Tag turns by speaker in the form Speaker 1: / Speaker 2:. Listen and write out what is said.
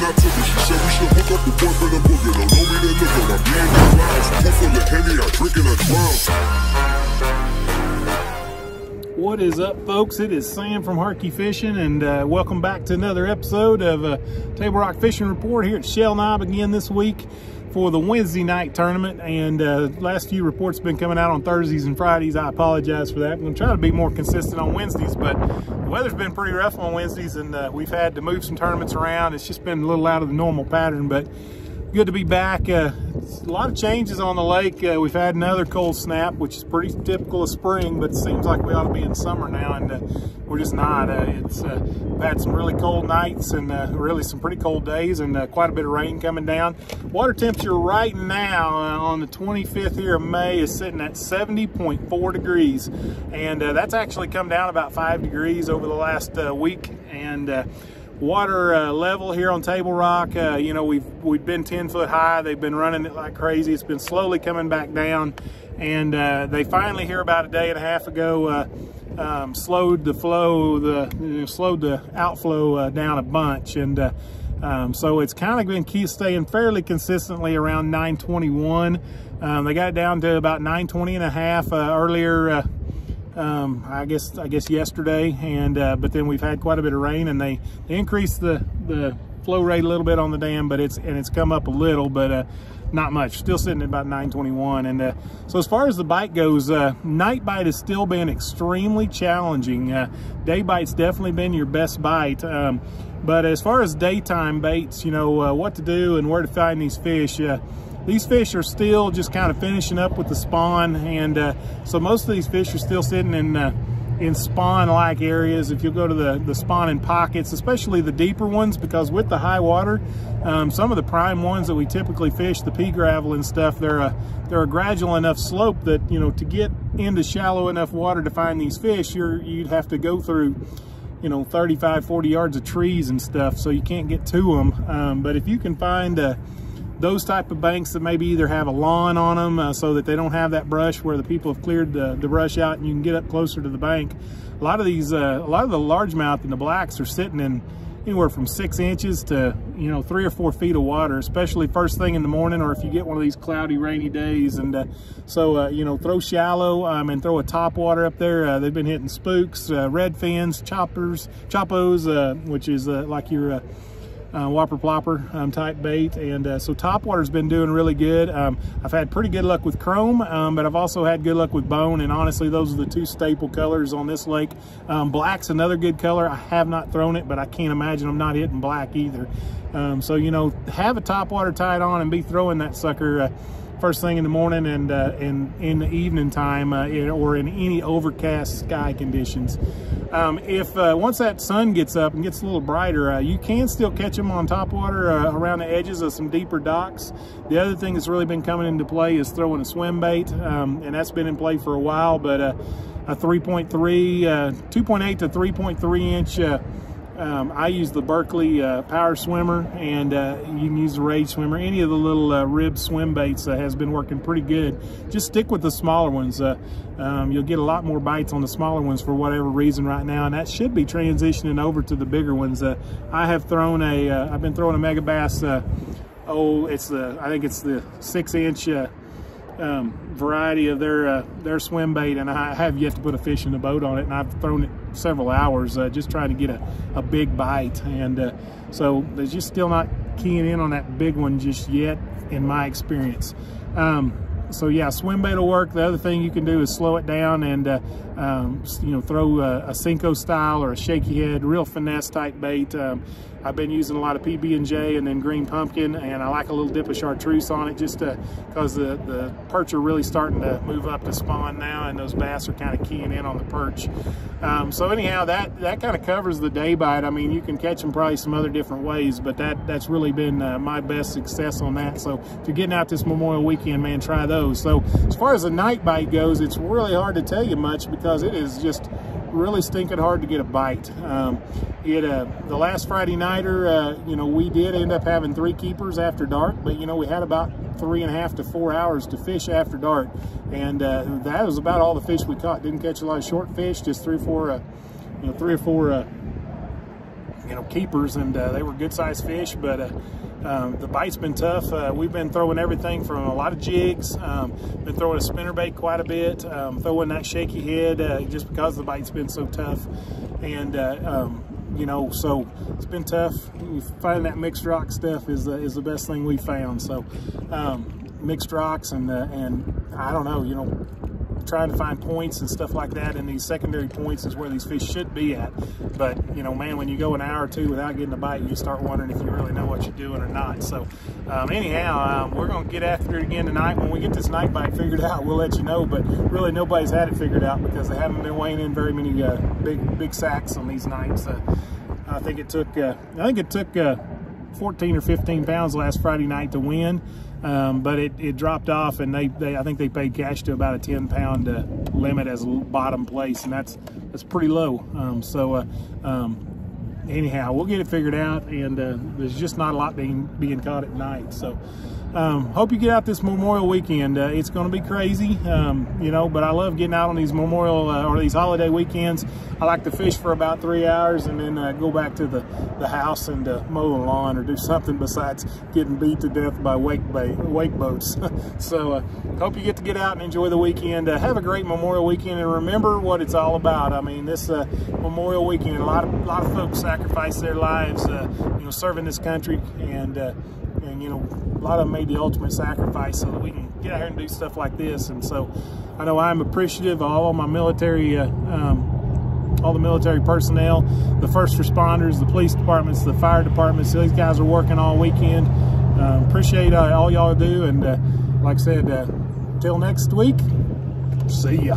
Speaker 1: I took her. She said we should hook up the boyfriend and booger. Don't know me, then look at my being the clouds. Pool full of Henny, I drink and I drown.
Speaker 2: What is up, folks? It is Sam from Harkey Fishing, and welcome back to another episode of Table Rock Fishing Report here at Shell Knob again this week for the Wednesday night tournament. And last few reports have been coming out on Thursdays and Fridays. I apologize for that. I'm going to try to be more consistent on Wednesdays, but the weather's been pretty rough on Wednesdays, and we've had to move some tournaments around. It's just been a little out of the normal pattern, but good to be back. A lot of changes on the lake. We've had another cold snap, which is pretty typical of spring, but it seems like we ought to be in summer now, and we're just not. We've had some really cold nights and really some pretty cold days, and quite a bit of rain coming down. Water temperature right now on the 25th here of May is sitting at 70.4 degrees, and that's actually come down about 5 degrees over the last week. And water level here on Table Rock, you know, we've been 10 foot high. They've been running it like crazy. It's been slowly coming back down, and they finally here about a day and a half ago slowed the flow, slowed the outflow down a bunch, and so it's kind of been staying fairly consistently around 921. They got it down to about 920 and a half earlier. I guess yesterday, and but then we've had quite a bit of rain, and they increased the flow rate a little bit on the dam, but it's come up a little, but not much. Still sitting at about 921. And so as far as the bite goes, night bite has still been extremely challenging. Day bite's definitely been your best bite, but as far as daytime baits, you know, what to do and where to find these fish. These fish are still just kind of finishing up with the spawn, and so most of these fish are still sitting in spawn-like areas. If you go to the spawning pockets, especially the deeper ones, because with the high water, some of the prime ones that we typically fish, the pea gravel and stuff, they're a gradual enough slope that, you know, to get into shallow enough water to find these fish, you'd have to go through, you know, 35-40 yards of trees and stuff, so you can't get to them. But if you can find those type of banks that maybe either have a lawn on them so that they don't have that brush where the people have cleared the brush out, and you can get up closer to the bank. A lot of the largemouth and the blacks are sitting in anywhere from 6 inches to, you know, 3 or 4 feet of water, especially first thing in the morning, or if you get one of these cloudy, rainy days. And so you know, throw shallow and throw a top water up there. They've been hitting spooks, red fins, choppos, which is like your whopper plopper type bait, and so topwater's been doing really good. I've had pretty good luck with chrome, but I've also had good luck with bone, and honestly those are the two staple colors on this lake. Black's another good color. I have not thrown it, but I can't imagine I'm not hitting black either. So, you know, have a topwater tied on and be throwing that sucker first thing in the morning and in the evening time, or in any overcast sky conditions. If once that sun gets up and gets a little brighter, you can still catch them on topwater around the edges of some deeper docks. The other thing that's really been coming into play is throwing a swim bait, and that's been in play for a while, but a 2.8 to 3.3 inch I use the Berkley Power Swimmer, and you can use the Rage Swimmer. Any of the little rib swim baits has been working pretty good. Just stick with the smaller ones. You'll get a lot more bites on the smaller ones for whatever reason right now, and that should be transitioning over to the bigger ones. I've been throwing a Megabass. I think it's the 6-inch variety of their swim bait, and I have yet to put a fish in the boat on it, and I've thrown it several hours just trying to get a big bite, and so they're just still not keying in on that big one just yet in my experience. So yeah, swim bait will work. The other thing you can do is slow it down and you know, throw a Senko style or a shaky head, real finesse type bait. I've been using a lot of PB&J and then green pumpkin, and I like a little dip of chartreuse on it, just because the perch are really starting to move up to spawn now, and those bass are kind of keying in on the perch. So anyhow, that kind of covers the day bite. I mean, you can catch them probably some other different ways, but that's really been my best success on that. So if you're getting out this Memorial Weekend, man, try those. So as far as the night bite goes, it's really hard to tell you much because it is just really stinking hard to get a bite. The last Friday nighter, you know, we did end up having 3 keepers after dark, but you know, we had about 3.5 to 4 hours to fish after dark, and that was about all the fish we caught. Didn't catch a lot of short fish, just 3 or 4 you know, keepers, and they were good sized fish, but the bite's been tough. We've been throwing everything from a lot of jigs, been throwing a spinnerbait quite a bit, throwing that shaky head just because the bite's been so tough. And you know, so it's been tough. Finding that mixed rock stuff is the best thing we found. So mixed rocks and I don't know, you know, trying to find points and stuff like that, and these secondary points is where these fish should be at. But you know, man, when you go an hour or two without getting a bite, you start wondering if you really know what you're doing or not. So anyhow, we're gonna get after it again tonight. When we get this night bite figured out, we'll let you know, but really nobody's had it figured out because they haven't been weighing in very many big sacks on these nights. I think it took 14 or 15 pounds last Friday night to win, but it dropped off, and I think they paid cash to about a 10-pound limit as a bottom place, and that's pretty low. Anyhow, we'll get it figured out, and there's just not a lot being caught at night. So hope you get out this Memorial weekend. It's going to be crazy, you know, but I love getting out on these Memorial or these holiday weekends. I like to fish for about 3 hours and then go back to the house and mow the lawn or do something besides getting beat to death by wake boats. So hope you get out and enjoy the weekend. Have a great Memorial weekend, and remember what it's all about. I mean, this Memorial weekend, a lot of folks sacrifice their lives, you know, serving this country, and you know, a lot of them made the ultimate sacrifice so that we can get out here and do stuff like this. And so I know I'm appreciative of all my military, all the military personnel, the first responders, the police departments, the fire departments. These guys are working all weekend. Appreciate all y'all do, and like I said, till next week, see ya.